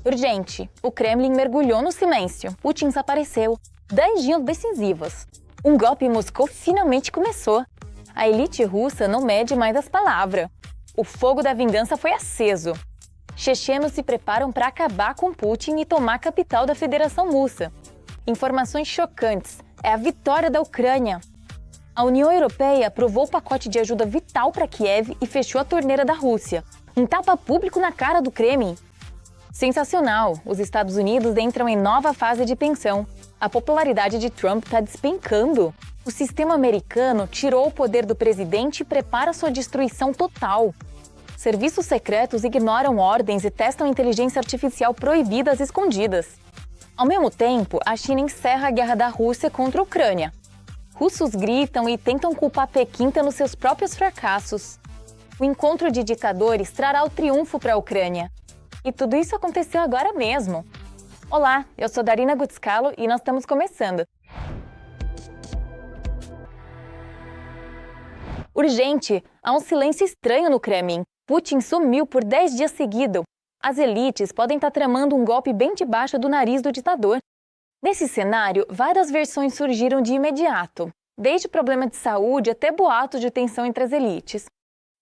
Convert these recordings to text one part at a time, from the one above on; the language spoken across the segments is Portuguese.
Urgente, o Kremlin mergulhou no silêncio. Putin desapareceu. 10 dias decisivos. Um golpe em Moscou finalmente começou. A elite russa não mede mais as palavras. O fogo da vingança foi aceso. Chechenos se preparam para acabar com Putin e tomar a capital da Federação Russa. Informações chocantes. É a vitória da Ucrânia. A União Europeia aprovou o pacote de ajuda vital para Kiev e fechou a torneira da Rússia. Um tapa público na cara do Kremlin. Sensacional! Os Estados Unidos entram em nova fase de tensão. A popularidade de Trump está despencando. O sistema americano tirou o poder do presidente e prepara sua destruição total. Serviços secretos ignoram ordens e testam inteligência artificial proibidas escondidas. Ao mesmo tempo, a China encerra a guerra da Rússia contra a Ucrânia. Russos gritam e tentam culpar Pequim pelos seus próprios fracassos. O encontro de ditadores trará o triunfo para a Ucrânia. E tudo isso aconteceu agora mesmo. Olá, eu sou Darina Gutzcalo e nós estamos começando. Urgente, há um silêncio estranho no Kremlin. Putin sumiu por 10 dias seguidos. As elites podem estar tramando um golpe bem debaixo do nariz do ditador. Nesse cenário, várias versões surgiram de imediato, desde problema de saúde até boatos de tensão entre as elites.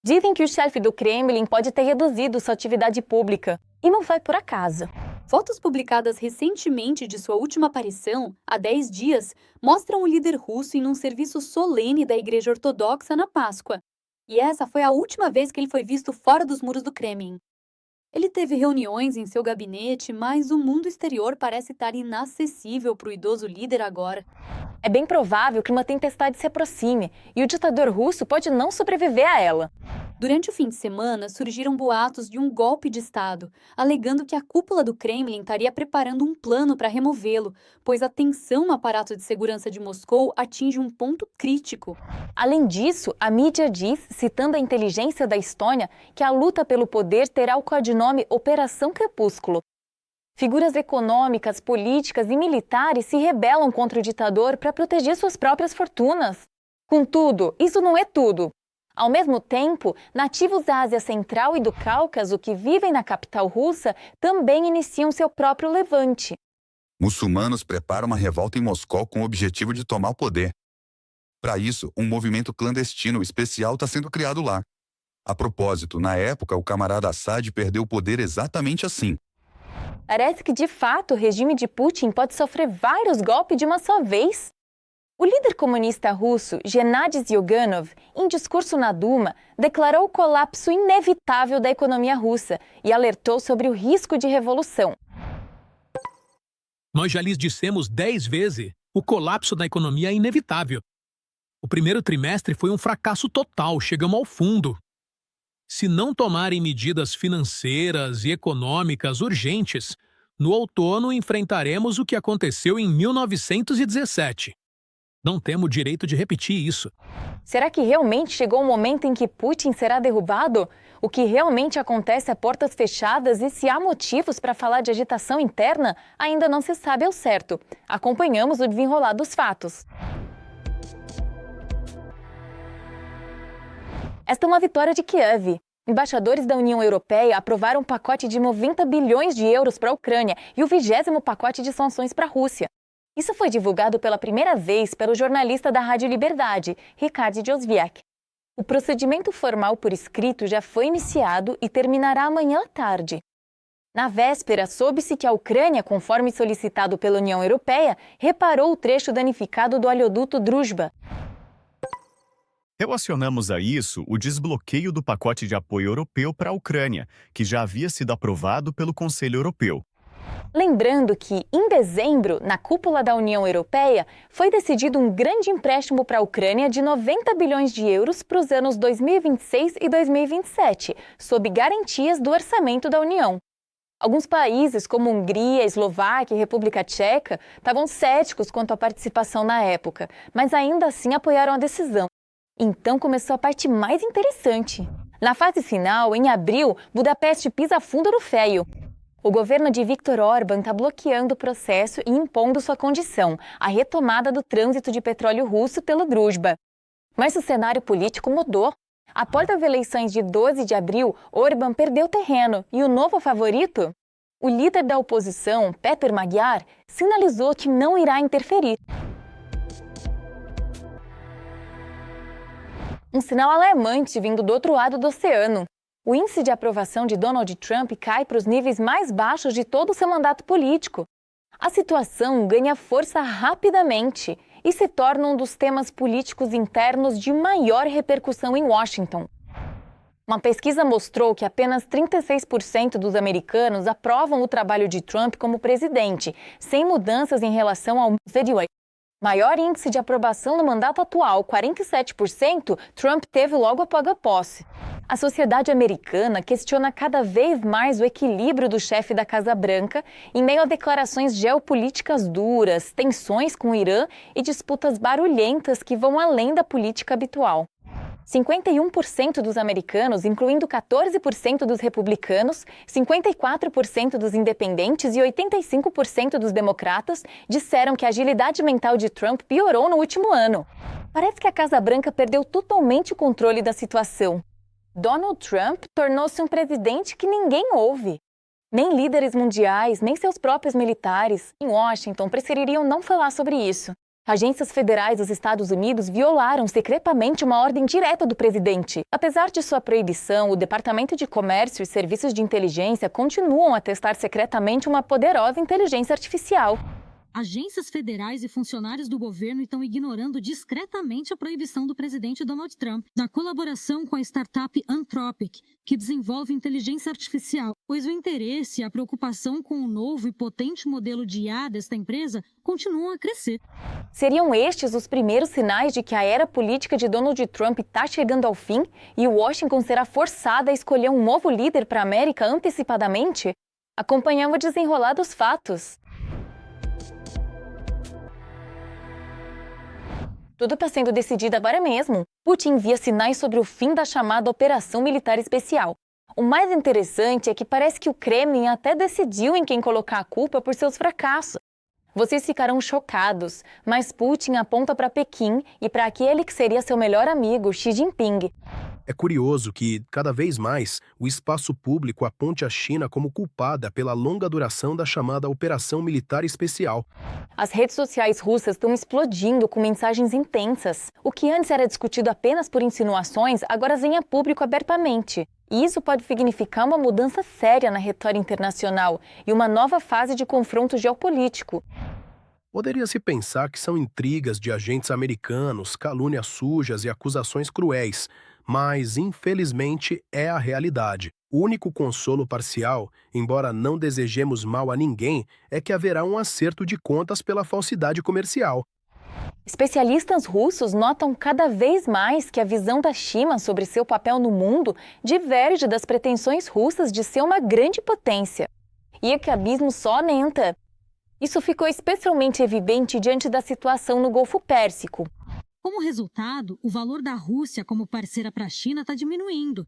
Dizem que o chefe do Kremlin pode ter reduzido sua atividade pública, e não foi por acaso. Fotos publicadas recentemente de sua última aparição, há 10 dias, mostram o líder russo em um serviço solene da Igreja Ortodoxa na Páscoa. E essa foi a última vez que ele foi visto fora dos muros do Kremlin. Ele teve reuniões em seu gabinete, mas o mundo exterior parece estar inacessível para o idoso líder agora. É bem provável que uma tempestade se aproxime e o ditador russo pode não sobreviver a ela. Durante o fim de semana, surgiram boatos de um golpe de Estado, alegando que a cúpula do Kremlin estaria preparando um plano para removê-lo, pois a tensão no aparato de segurança de Moscou atinge um ponto crítico. Além disso, a mídia diz, citando a inteligência da Estônia, que a luta pelo poder terá o codinome Operação Crepúsculo. Figuras econômicas, políticas e militares se rebelam contra o ditador para proteger suas próprias fortunas. Contudo, isso não é tudo. Ao mesmo tempo, nativos da Ásia Central e do Cáucaso que vivem na capital russa também iniciam seu próprio levante. Muçulmanos preparam uma revolta em Moscou com o objetivo de tomar o poder. Para isso, um movimento clandestino especial está sendo criado lá. A propósito, na época, o camarada Assad perdeu o poder exatamente assim. Parece que, de fato, o regime de Putin pode sofrer vários golpes de uma só vez. O líder comunista russo, Gennady Zyuganov, em discurso na Duma, declarou o colapso inevitável da economia russa e alertou sobre o risco de revolução. Nós já lhes dissemos 10 vezes, o colapso da economia é inevitável. O primeiro trimestre foi um fracasso total, chegamos ao fundo. Se não tomarem medidas financeiras e econômicas urgentes, no outono enfrentaremos o que aconteceu em 1917. Não temos o direito de repetir isso. Será que realmente chegou o momento em que Putin será derrubado? O que realmente acontece a portas fechadas e se há motivos para falar de agitação interna, ainda não se sabe ao certo. Acompanhamos o desenrolar dos fatos. Esta é uma vitória de Kiev. Embaixadores da União Europeia aprovaram um pacote de 90 bilhões de euros para a Ucrânia e o 20º pacote de sanções para a Rússia. Isso foi divulgado pela primeira vez pelo jornalista da Rádio Liberdade, Ricardo Joswiak. O procedimento formal por escrito já foi iniciado e terminará amanhã à tarde. Na véspera, soube-se que a Ucrânia, conforme solicitado pela União Europeia, reparou o trecho danificado do oleoduto Druzhba. Relacionamos a isso o desbloqueio do pacote de apoio europeu para a Ucrânia, que já havia sido aprovado pelo Conselho Europeu. Lembrando que, em dezembro, na cúpula da União Europeia, foi decidido um grande empréstimo para a Ucrânia de 90 bilhões de euros para os anos 2026 e 2027, sob garantias do orçamento da União. Alguns países, como Hungria, Eslováquia e República Tcheca, estavam céticos quanto à participação na época, mas ainda assim apoiaram a decisão. Então começou a parte mais interessante. Na fase final, em abril, Budapeste pisa fundo no freio. O governo de Viktor Orbán está bloqueando o processo e impondo sua condição, a retomada do trânsito de petróleo russo pelo Druzhba. Mas o cenário político mudou. Após as eleições de 12 de abril, Orbán perdeu terreno e o novo favorito? o líder da oposição, Peter Magyar, sinalizou que não irá interferir. Um sinal alarmante vindo do outro lado do oceano. O índice de aprovação de Donald Trump cai para os níveis mais baixos de todo o seu mandato político. A situação ganha força rapidamente e se torna um dos temas políticos internos de maior repercussão em Washington. Uma pesquisa mostrou que apenas 36% dos americanos aprovam o trabalho de Trump como presidente, sem mudanças em relação ao anterior. Maior índice de aprovação no mandato atual, 47%, Trump teve logo após a posse. A sociedade americana questiona cada vez mais o equilíbrio do chefe da Casa Branca em meio a declarações geopolíticas duras, tensões com o Irã e disputas barulhentas que vão além da política habitual. 51% dos americanos, incluindo 14% dos republicanos, 54% dos independentes e 85% dos democratas, disseram que a agilidade mental de Trump piorou no último ano. Parece que a Casa Branca perdeu totalmente o controle da situação. Donald Trump tornou-se um presidente que ninguém ouve. Nem líderes mundiais, nem seus próprios militares em Washington prefeririam não falar sobre isso. Agências federais dos Estados Unidos violaram secretamente uma ordem direta do presidente. Apesar de sua proibição, o Departamento de Comércio e Serviços de Inteligência continuam a testar secretamente uma poderosa inteligência artificial. Agências federais e funcionários do governo estão ignorando discretamente a proibição do presidente Donald Trump da colaboração com a startup Anthropic, que desenvolve inteligência artificial, pois o interesse e a preocupação com o novo e potente modelo de IA desta empresa continuam a crescer. Seriam estes os primeiros sinais de que a era política de Donald Trump está chegando ao fim e Washington será forçada a escolher um novo líder para a América antecipadamente? Acompanhamos o desenrolar dos fatos. Tudo está sendo decidido agora mesmo. Putin envia sinais sobre o fim da chamada Operação Militar Especial. O mais interessante é que parece que o Kremlin até decidiu em quem colocar a culpa por seus fracassos. Vocês ficarão chocados, mas Putin aponta para Pequim e para aquele que seria seu melhor amigo, Xi Jinping. É curioso que, cada vez mais, o espaço público aponte a China como culpada pela longa duração da chamada Operação Militar Especial. As redes sociais russas estão explodindo com mensagens intensas. O que antes era discutido apenas por insinuações, agora vem a público abertamente. E isso pode significar uma mudança séria na retórica internacional e uma nova fase de confronto geopolítico. Poderia-se pensar que são intrigas de agentes americanos, calúnias sujas e acusações cruéis, mas, infelizmente, é a realidade. O único consolo parcial, embora não desejemos mal a ninguém, é que haverá um acerto de contas pela falsidade comercial. Especialistas russos notam cada vez mais que a visão da China sobre seu papel no mundo diverge das pretensões russas de ser uma grande potência. E que o abismo só aumenta. Isso ficou especialmente evidente diante da situação no Golfo Pérsico. Como resultado, o valor da Rússia como parceira para a China está diminuindo.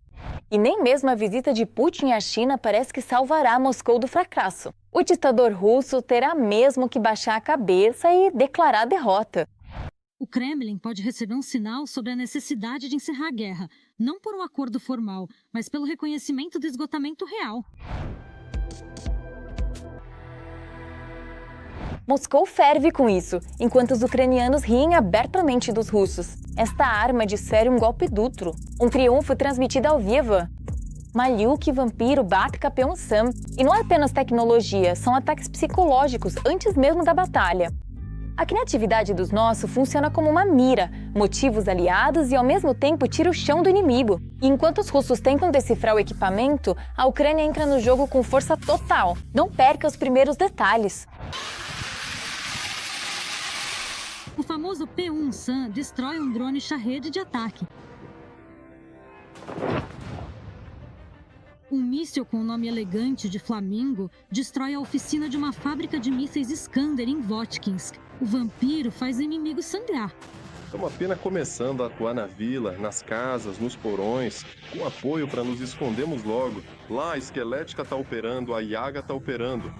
E nem mesmo a visita de Putin à China parece que salvará Moscou do fracasso. O ditador russo terá mesmo que baixar a cabeça e declarar derrota. O Kremlin pode receber um sinal sobre a necessidade de encerrar a guerra, não por um acordo formal, mas pelo reconhecimento do esgotamento real. Moscou ferve com isso, enquanto os ucranianos riem abertamente dos russos. Esta arma disseram um golpe duplo, um triunfo transmitido ao vivo. Malyuk, Vampiro, bate campeão Sam. E não é apenas tecnologia, são ataques psicológicos antes mesmo da batalha. A criatividade dos nossos funciona como uma mira, motiva os aliados e ao mesmo tempo tira o chão do inimigo. E enquanto os russos tentam decifrar o equipamento, a Ucrânia entra no jogo com força total. Não perca os primeiros detalhes. O famoso P-1 Sam destrói um drone Shahed de ataque. Um míssil com o nome elegante de Flamingo destrói a oficina de uma fábrica de mísseis Iskander em Votkinsk. O Vampiro faz o inimigo sangrar. Estamos apenas começando a atuar na vila, nas casas, nos porões, com apoio para nos escondermos logo. Lá a Esquelética está operando, a Yaga está operando.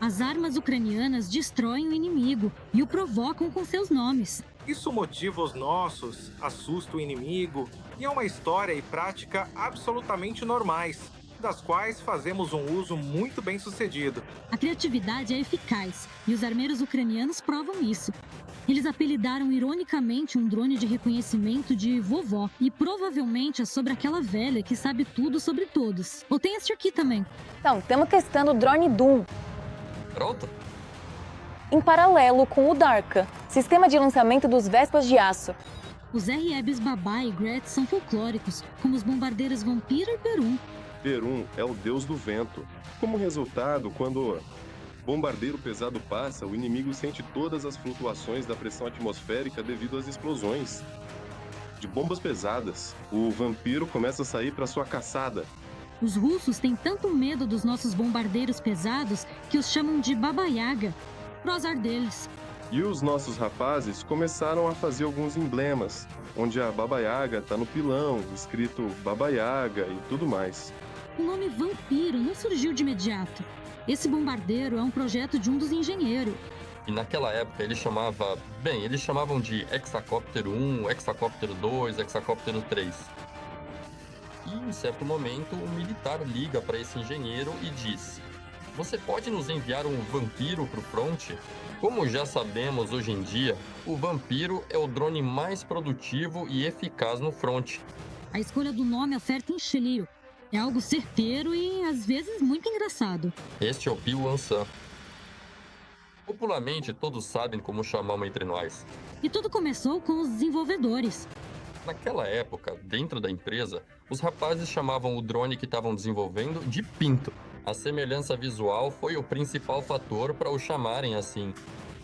As armas ucranianas destroem o inimigo e o provocam com seus nomes. Isso motiva os nossos, assusta o inimigo e é uma história e prática absolutamente normais. das quais fazemos um uso muito bem sucedido. A criatividade é eficaz e os armeiros ucranianos provam isso. Eles apelidaram ironicamente um drone de reconhecimento de vovó e provavelmente é sobre aquela velha que sabe tudo sobre todos. Ou tem este aqui também. Então, estamos testando o drone Doom, Pronto? em paralelo com o Darka, sistema de lançamento dos Vespas de Aço. Os R-Ebs Babá e Gretz são folclóricos, como os bombardeiros Vampira e Perum. Perun é o deus do vento. Como resultado, quando bombardeiro pesado passa, o inimigo sente todas as flutuações da pressão atmosférica devido às explosões de bombas pesadas. O vampiro começa a sair para sua caçada. Os russos têm tanto medo dos nossos bombardeiros pesados que os chamam de Baba Yaga. Pro azar deles. E os nossos rapazes começaram a fazer alguns emblemas, onde a Baba Yaga tá no pilão, escrito Baba Yaga e tudo mais. O nome Vampiro não surgiu de imediato. Esse bombardeiro é um projeto de um dos engenheiros. E naquela época eles chamavam de Hexacóptero 1, Hexacóptero 2, Hexacóptero 3. E em certo momento um militar liga para esse engenheiro e diz: "Você pode nos enviar um vampiro para o fronte?" Como já sabemos hoje em dia, o vampiro é o drone mais produtivo e eficaz no fronte. A escolha do nome acerta em cheio. É algo certeiro e, às vezes, muito engraçado. Este é o Pil-Ansan. Popularmente, todos sabem como chamamos entre nós. E tudo começou com os desenvolvedores. Naquela época, dentro da empresa, os rapazes chamavam o drone que estavam desenvolvendo de Pinto. A semelhança visual foi o principal fator para o chamarem assim.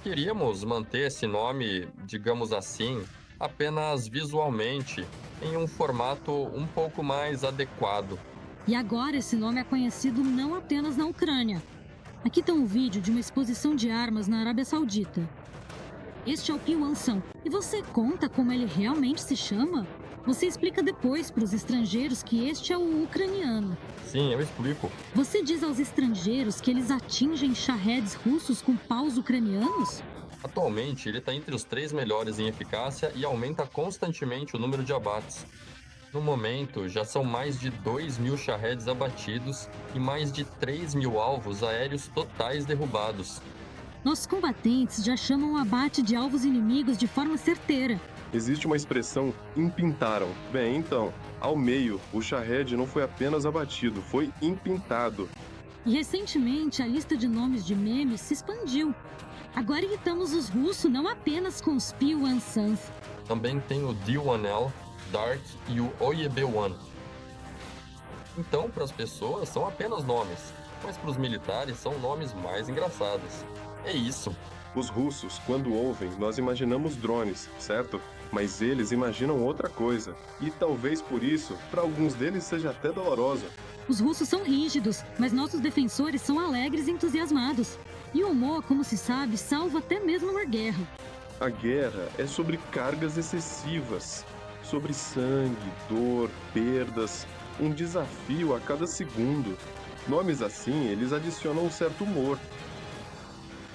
Queríamos manter esse nome, digamos assim, apenas visualmente, em um formato um pouco mais adequado. E agora esse nome é conhecido não apenas na Ucrânia. Aqui tem um vídeo de uma exposição de armas na Arábia Saudita. Este é o Pil-Ansan. E você conta como ele realmente se chama? Você explica depois para os estrangeiros que este é o ucraniano. Sim, eu explico. Você diz aos estrangeiros que eles atingem shaheeds russos com paus ucranianos? Atualmente, ele está entre os 3 melhores em eficácia e aumenta constantemente o número de abates. No momento, já são mais de 2.000 shaheeds abatidos e mais de 3.000 alvos aéreos totais derrubados. Nossos combatentes já chamam o abate de alvos inimigos de forma certeira. Existe uma expressão, empintaram. Bem, então, ao meio, o Shahed não foi apenas abatido, foi empintado. E recentemente, a lista de nomes de memes se expandiu. Agora irritamos os russos não apenas com os Pil-Ansans. Também tem o D1L, Dark e o OYB-1. Então, para as pessoas, são apenas nomes, mas para os militares são nomes mais engraçados. É isso. Os russos, quando ouvem, nós imaginamos drones, certo? Mas eles imaginam outra coisa. E talvez por isso, para alguns deles seja até doloroso. Os russos são rígidos, mas nossos defensores são alegres e entusiasmados. E o humor, como se sabe, salva até mesmo uma guerra. A guerra é sobre cargas excessivas, sobre sangue, dor, perdas, um desafio a cada segundo. Nomes assim, eles adicionam um certo humor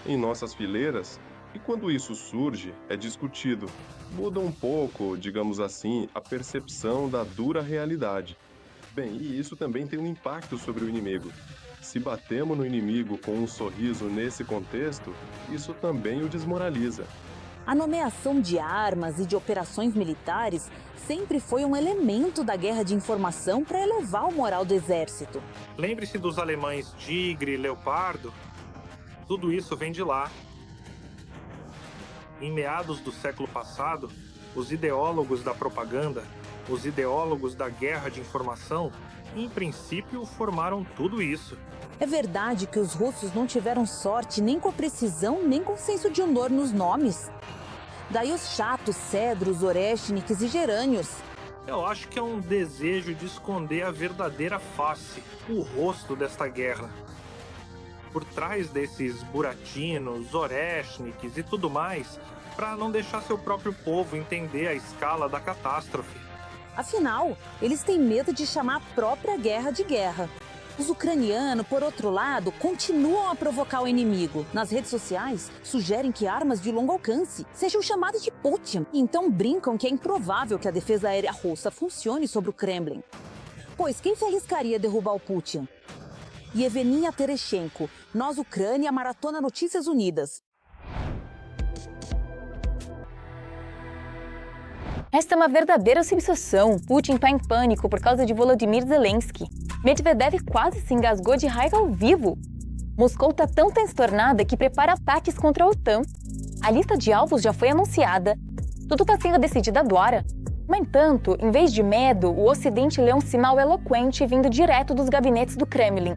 em nossas fileiras, e quando isso surge, é discutido. Muda um pouco, digamos assim, a percepção da dura realidade. Bem, e isso também tem um impacto sobre o inimigo. Se batemos no inimigo com um sorriso nesse contexto, isso também o desmoraliza. A nomeação de armas e de operações militares sempre foi um elemento da guerra de informação para elevar o moral do exército. Lembre-se dos alemães Tigre e Leopardo. Tudo isso vem de lá. Em meados do século passado, os ideólogos da propaganda, os ideólogos da guerra de informação, em princípio formaram tudo isso. É verdade que os russos não tiveram sorte nem com a precisão, nem com o senso de honor nos nomes. Daí os chatos, cedros, oreshniks e gerânios. Eu acho que é um desejo de esconder a verdadeira face, o rosto desta guerra. Por trás desses buratinos, oreshniks e tudo mais, para não deixar seu próprio povo entender a escala da catástrofe. Afinal, eles têm medo de chamar a própria guerra de guerra. Os ucranianos, por outro lado, continuam a provocar o inimigo. Nas redes sociais, sugerem que armas de longo alcance sejam chamadas de Putin. Então brincam que é improvável que a defesa aérea russa funcione sobre o Kremlin. Pois quem se arriscaria a derrubar o Putin? Yevgenia Tereschenko, Nós Ucrânia, Maratona Notícias Unidas. Esta é uma verdadeira sensação. Putin está em pânico por causa de Volodymyr Zelensky. Medvedev quase se engasgou de raiva ao vivo. Moscou está tão transtornada que prepara ataques contra a OTAN. A lista de alvos já foi anunciada. Tudo está sendo decidido agora. No entanto, em vez de medo, o Ocidente lê um sinal eloquente vindo direto dos gabinetes do Kremlin.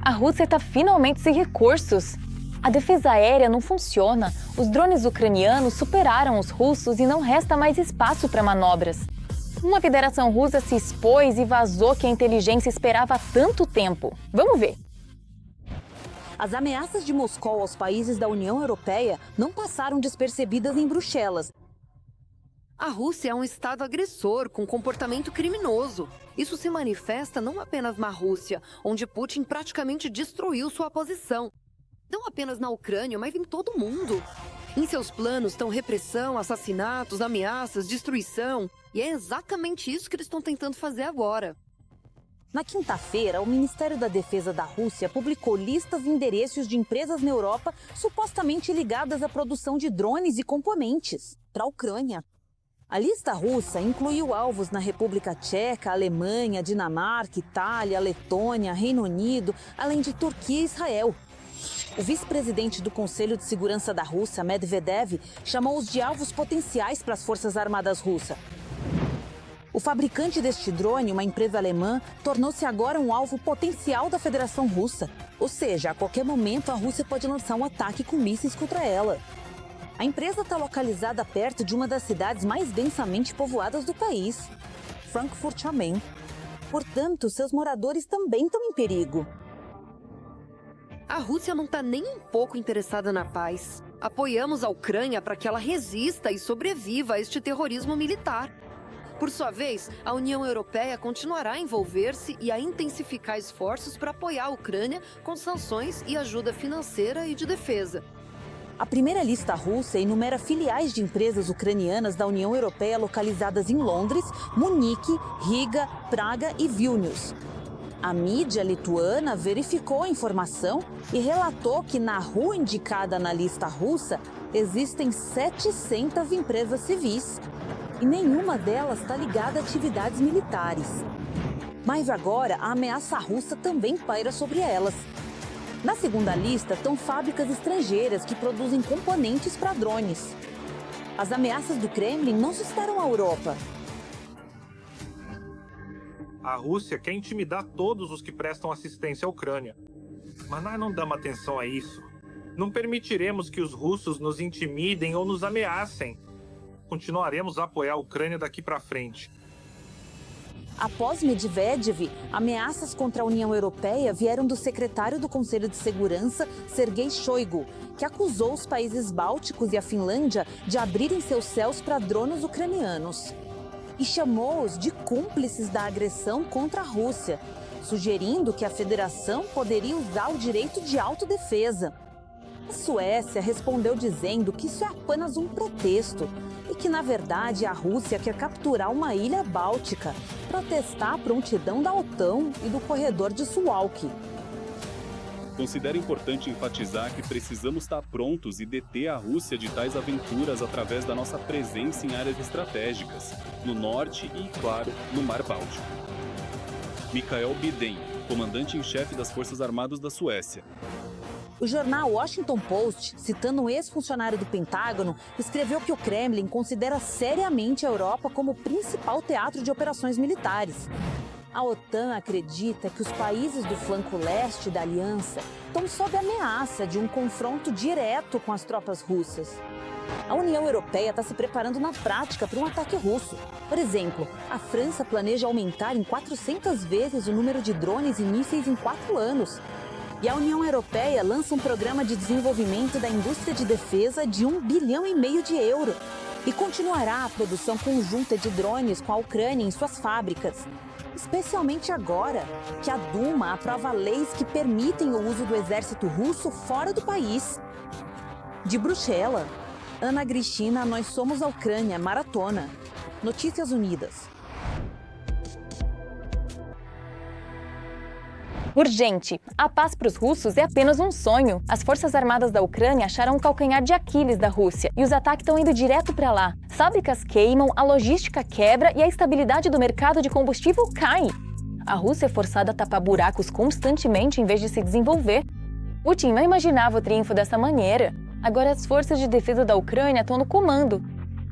A Rússia está finalmente sem recursos. A defesa aérea não funciona, os drones ucranianos superaram os russos e não resta mais espaço para manobras. Uma federação russa se expôs e vazou que a inteligência esperava há tanto tempo. Vamos ver. As ameaças de Moscou aos países da União Europeia não passaram despercebidas em Bruxelas. A Rússia é um estado agressor, com comportamento criminoso. Isso se manifesta não apenas na Rússia, onde Putin praticamente destruiu sua posição. Não apenas na Ucrânia, mas em todo o mundo. Em seus planos estão repressão, assassinatos, ameaças, destruição. E é exatamente isso que eles estão tentando fazer agora. Na quinta-feira, o Ministério da Defesa da Rússia publicou listas e endereços de empresas na Europa supostamente ligadas à produção de drones e componentes para a Ucrânia. A lista russa incluiu alvos na República Tcheca, Alemanha, Dinamarca, Itália, Letônia, Reino Unido, além de Turquia e Israel. O vice-presidente do Conselho de Segurança da Rússia, Medvedev, chamou-os de alvos potenciais para as Forças Armadas russas. O fabricante deste drone, uma empresa alemã, tornou-se agora um alvo potencial da Federação Russa. Ou seja, a qualquer momento a Rússia pode lançar um ataque com mísseis contra ela. A empresa está localizada perto de uma das cidades mais densamente povoadas do país, Frankfurt am Main. Portanto, seus moradores também estão em perigo. A Rússia não está nem um pouco interessada na paz. Apoiamos a Ucrânia para que ela resista e sobreviva a este terrorismo militar. Por sua vez, a União Europeia continuará a envolver-se e a intensificar esforços para apoiar a Ucrânia com sanções e ajuda financeira e de defesa. A primeira lista russa enumera filiais de empresas ucranianas da União Europeia localizadas em Londres, Munique, Riga, Praga e Vilnius. A mídia lituana verificou a informação e relatou que na rua indicada na lista russa existem 700 empresas civis e nenhuma delas está ligada a atividades militares. Mas agora a ameaça russa também paira sobre elas. Na segunda lista estão fábricas estrangeiras que produzem componentes para drones. As ameaças do Kremlin não se esperam à Europa. A Rússia quer intimidar todos os que prestam assistência à Ucrânia. Mas nós não damos atenção a isso. Não permitiremos que os russos nos intimidem ou nos ameacem. Continuaremos a apoiar a Ucrânia daqui para frente. Após Medvedev, ameaças contra a União Europeia vieram do secretário do Conselho de Segurança, Sergei Shoigu, que acusou os países bálticos e a Finlândia de abrirem seus céus para drones ucranianos. E chamou-os de cúmplices da agressão contra a Rússia, sugerindo que a federação poderia usar o direito de autodefesa. A Suécia respondeu dizendo que isso é apenas um pretexto e que, na verdade, a Rússia quer capturar uma ilha báltica para testar a prontidão da OTAN e do corredor de Suwalki. Considero importante enfatizar que precisamos estar prontos e deter a Rússia de tais aventuras através da nossa presença em áreas estratégicas, no norte e, claro, no Mar Báltico. Mikael Biden, comandante-em-chefe das Forças Armadas da Suécia. O jornal Washington Post, citando um ex-funcionário do Pentágono, escreveu que o Kremlin considera seriamente a Europa como o principal teatro de operações militares. A OTAN acredita que os países do flanco leste da aliança estão sob ameaça de um confronto direto com as tropas russas. A União Europeia está se preparando na prática para um ataque russo. Por exemplo, a França planeja aumentar em 400 vezes o número de drones e mísseis em 4 anos. E a União Europeia lança um programa de desenvolvimento da indústria de defesa de 1,5 bilhão de euros. E continuará a produção conjunta de drones com a Ucrânia em suas fábricas. Especialmente agora que a Duma aprova leis que permitem o uso do exército russo fora do país. De Bruxelas, Ana Cristina, Nós Somos a Ucrânia, Maratona. Notícias Unidas. Urgente! A paz para os russos é apenas um sonho. As forças armadas da Ucrânia acharam um calcanhar de Aquiles da Rússia e os ataques estão indo direto para lá. Fábricas queimam, a logística quebra e a estabilidade do mercado de combustível cai. A Rússia é forçada a tapar buracos constantemente em vez de se desenvolver. Putin não imaginava o triunfo dessa maneira. Agora as forças de defesa da Ucrânia estão no comando.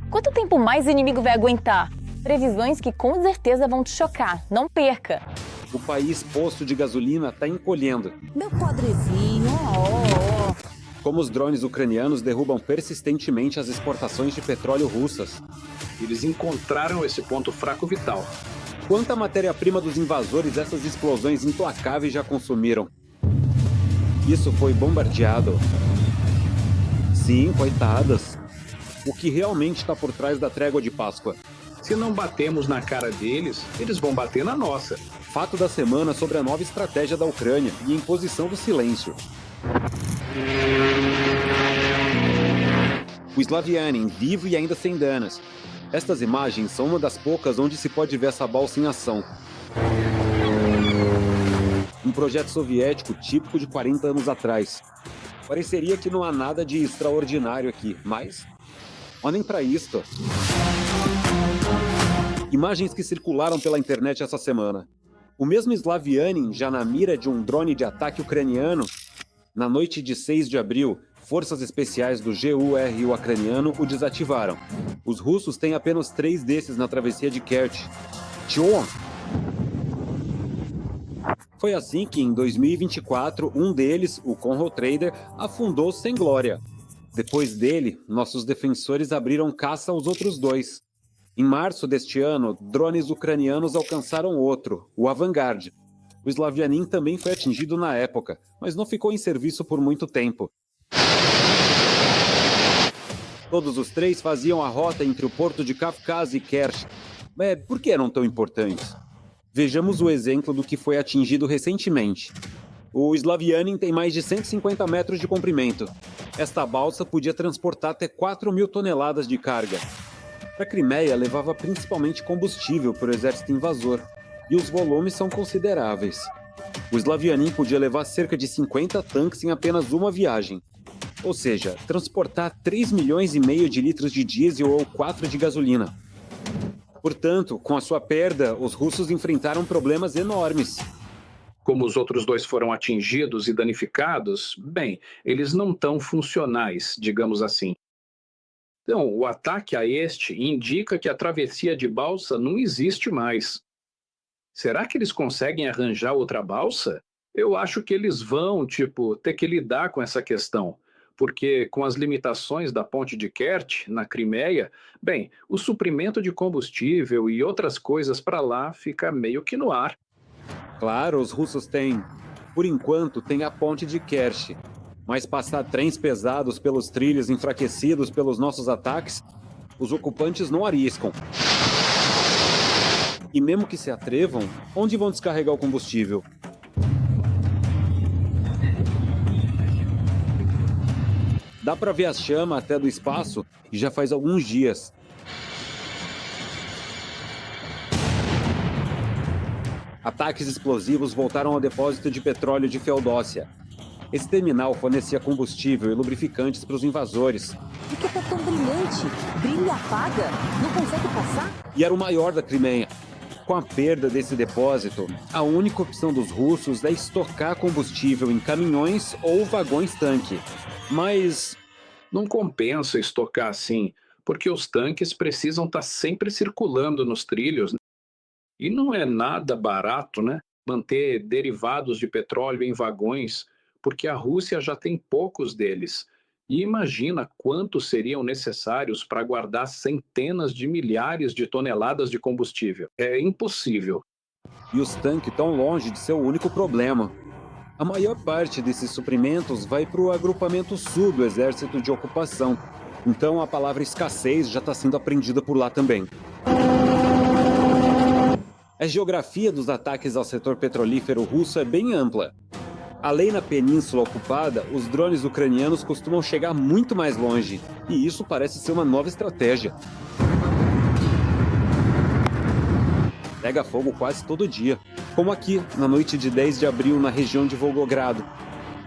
Quanto tempo mais o inimigo vai aguentar? Previsões que com certeza vão te chocar. Não perca! O país posto de gasolina está encolhendo. Meu podrezinho, Como os drones ucranianos derrubam persistentemente as exportações de petróleo russas. Eles encontraram esse ponto fraco vital. Quanta matéria-prima dos invasores essas explosões implacáveis já consumiram? Isso foi bombardeado. Sim, coitadas. O que realmente está por trás da trégua de Páscoa? Se não batemos na cara deles, eles vão bater na nossa. Fato da semana sobre a nova estratégia da Ucrânia e a imposição do silêncio. O Slavianin, vivo e ainda sem danos. Estas imagens são uma das poucas onde se pode ver essa balsa em ação. Um projeto soviético típico de 40 anos atrás. Pareceria que não há nada de extraordinário aqui, mas olhem para isto. Imagens que circularam pela internet essa semana. O mesmo Slavianin já na mira de um drone de ataque ucraniano. Na noite de 6 de abril, forças especiais do GUR ucraniano o desativaram. Os russos têm apenas 3 desses na travessia de Kerch. Tchô! Foi assim que, em 2024, um deles, o Conrad Trader, afundou sem glória. Depois dele, nossos defensores abriram caça aos outros 2. Em março deste ano, drones ucranianos alcançaram outro, o Avangard. O Slavianin também foi atingido na época, mas não ficou em serviço por muito tempo. Todos os 3 faziam a rota entre o porto de Kavkaz e Kerch. Por que eram tão importantes? Vejamos o exemplo do que foi atingido recentemente. O Slavianin tem mais de 150 metros de comprimento. Esta balsa podia transportar até 4.000 toneladas de carga. A Crimeia levava principalmente combustível para o exército invasor, e os volumes são consideráveis. O Slavianin podia levar cerca de 50 tanques em apenas uma viagem. Ou seja, transportar 3,5 milhões de litros de diesel ou 4 de gasolina. Portanto, com a sua perda, os russos enfrentaram problemas enormes. Como os outros 2 foram atingidos e danificados, eles não estão funcionais, digamos assim. Então, o ataque a este indica que a travessia de balsa não existe mais. Será que eles conseguem arranjar outra balsa? Eu acho que eles vão, ter que lidar com essa questão. Porque com as limitações da ponte de Kerch, na Crimeia, o suprimento de combustível e outras coisas para lá fica meio que no ar. Claro, os russos têm. Por enquanto, tem a ponte de Kerch. Mas passar trens pesados pelos trilhos enfraquecidos pelos nossos ataques, os ocupantes não arriscam. E mesmo que se atrevam, onde vão descarregar o combustível? Dá para ver a chama até do espaço e já faz alguns dias. Ataques explosivos voltaram ao depósito de petróleo de Feodócia. Esse terminal fornecia combustível e lubrificantes para os invasores. Por que tá tão brilhante? Brilha e apaga? Não consegue passar? E era o maior da Crimeia. Com a perda desse depósito, a única opção dos russos é estocar combustível em caminhões ou vagões-tanque. Mas não compensa estocar assim, porque os tanques precisam estar sempre circulando nos trilhos. E não é nada barato, manter derivados de petróleo em vagões, porque a Rússia já tem poucos deles. E imagina quantos seriam necessários para guardar centenas de milhares de toneladas de combustível. É impossível. E os tanques estão longe de ser o único problema. A maior parte desses suprimentos vai para o agrupamento sul do exército de ocupação. Então a palavra escassez já está sendo aprendida por lá também. A geografia dos ataques ao setor petrolífero russo é bem ampla. Além na península ocupada, os drones ucranianos costumam chegar muito mais longe, e isso parece ser uma nova estratégia. pega fogo quase todo dia, como aqui, na noite de 10 de abril, na região de Volgogrado.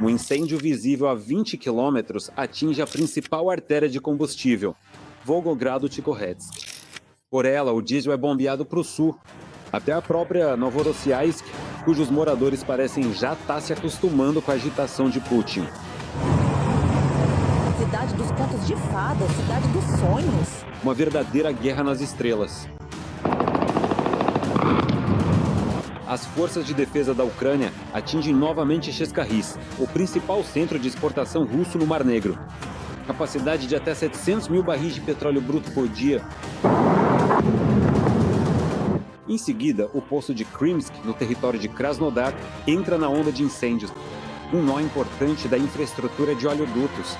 Um incêndio visível a 20 quilômetros atinge a principal artéria de combustível, Volgogrado-Tikhoretsk. Por ela, o diesel é bombeado para o sul, até a própria Novorossiysk, cujos moradores parecem já estar se acostumando com a agitação de Putin. Cidade dos contos de fadas, cidade dos sonhos. Uma verdadeira guerra nas estrelas. As forças de defesa da Ucrânia atingem novamente Cheskariz, o principal centro de exportação russo no Mar Negro. Capacidade de até 700 mil barris de petróleo bruto por dia. Em seguida, o poço de Krymsk, no território de Krasnodar, entra na onda de incêndios. Um nó importante da infraestrutura de oleodutos.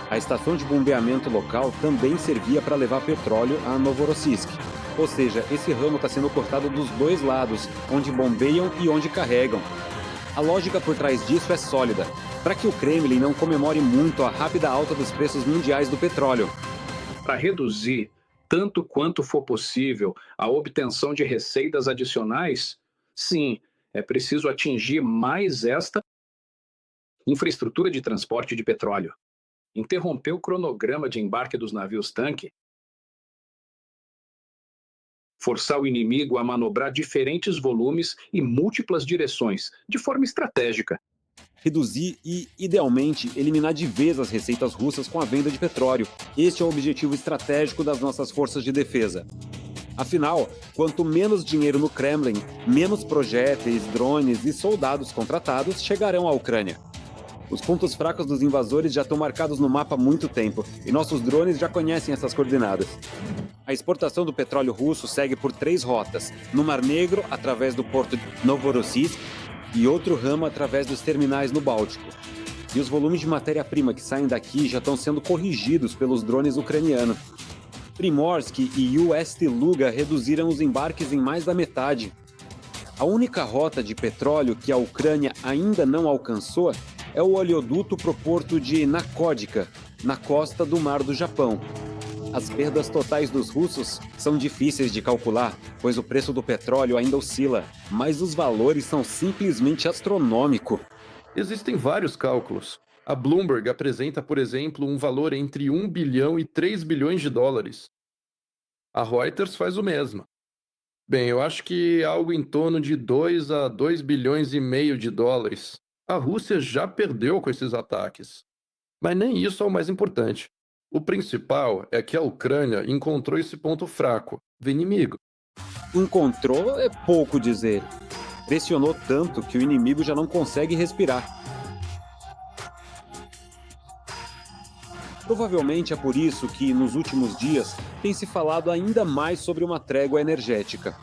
A estação de bombeamento local também servia para levar petróleo a Novorossiysk. Ou seja, esse ramo está sendo cortado dos dois lados, onde bombeiam e onde carregam. A lógica por trás disso é sólida, para que o Kremlin não comemore muito a rápida alta dos preços mundiais do petróleo. Para reduzir tanto quanto for possível a obtenção de receitas adicionais, sim, é preciso atingir mais esta infraestrutura de transporte de petróleo. Interromper o cronograma de embarque dos navios-tanque, forçar o inimigo a manobrar diferentes volumes e múltiplas direções, de forma estratégica. Reduzir e, idealmente, eliminar de vez as receitas russas com a venda de petróleo. Este é o objetivo estratégico das nossas forças de defesa. Afinal, quanto menos dinheiro no Kremlin, menos projéteis, drones e soldados contratados chegarão à Ucrânia. Os pontos fracos dos invasores já estão marcados no mapa há muito tempo, e nossos drones já conhecem essas coordenadas. A exportação do petróleo russo segue por 3 rotas, no Mar Negro, através do porto de Novorossiysk, e outro ramo através dos terminais no Báltico. E os volumes de matéria-prima que saem daqui já estão sendo corrigidos pelos drones ucranianos. Primorsk e Ust-Luga reduziram os embarques em mais da metade. A única rota de petróleo que a Ucrânia ainda não alcançou é o oleoduto pro porto de Nakodka, na costa do Mar do Japão. As perdas totais dos russos são difíceis de calcular, pois o preço do petróleo ainda oscila, mas os valores são simplesmente astronômicos. Existem vários cálculos. A Bloomberg apresenta, por exemplo, um valor entre 1 bilhão e 3 bilhões de dólares. A Reuters faz o mesmo. Bem, eu acho que algo em torno de 2 a 2 bilhões e meio de dólares. A Rússia já perdeu com esses ataques. Mas nem isso é o mais importante. O principal é que a Ucrânia encontrou esse ponto fraco, do inimigo. Encontrou é pouco dizer. Pressionou tanto que o inimigo já não consegue respirar. Provavelmente é por isso que, nos últimos dias, tem se falado ainda mais sobre uma trégua energética.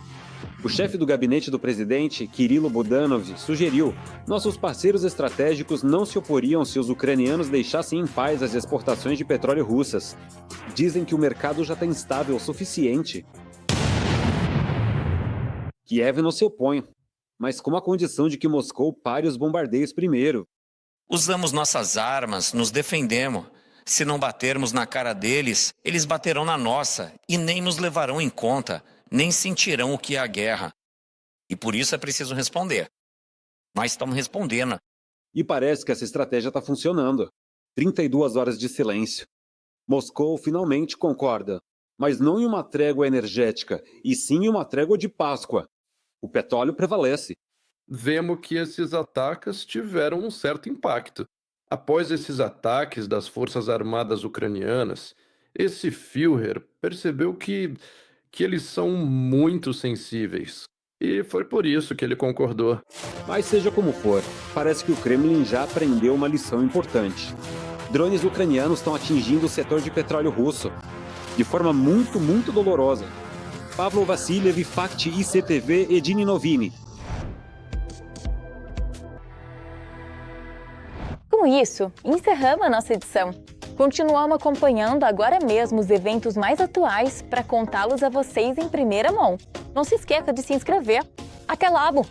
O chefe do gabinete do presidente, Kirilo Budanov, sugeriu: nossos parceiros estratégicos não se oporiam se os ucranianos deixassem em paz as exportações de petróleo russas. Dizem que o mercado já está instável o suficiente. Kiev não se opõe, mas com a condição de que Moscou pare os bombardeios primeiro. Usamos nossas armas, nos defendemos. Se não batermos na cara deles, eles baterão na nossa e nem nos levarão em conta. Nem sentirão o que é a guerra. E por isso é preciso responder. Nós estamos respondendo. E parece que essa estratégia está funcionando. 32 horas de silêncio. Moscou finalmente concorda, mas não em uma trégua energética, e sim em uma trégua de Páscoa. O petróleo prevalece. Vemos que esses ataques tiveram um certo impacto. Após esses ataques das forças armadas ucranianas, esse Führer percebeu que eles são muito sensíveis. E foi por isso que ele concordou. Mas seja como for, parece que o Kremlin já aprendeu uma lição importante. Drones ucranianos estão atingindo o setor de petróleo russo, de forma muito dolorosa. Pavlo Vassiliev, Fact ICTV, Edine Novini. Com isso, encerramos a nossa edição. Continuamos acompanhando agora mesmo os eventos mais atuais para contá-los a vocês em primeira mão. Não se esqueça de se inscrever. Até logo!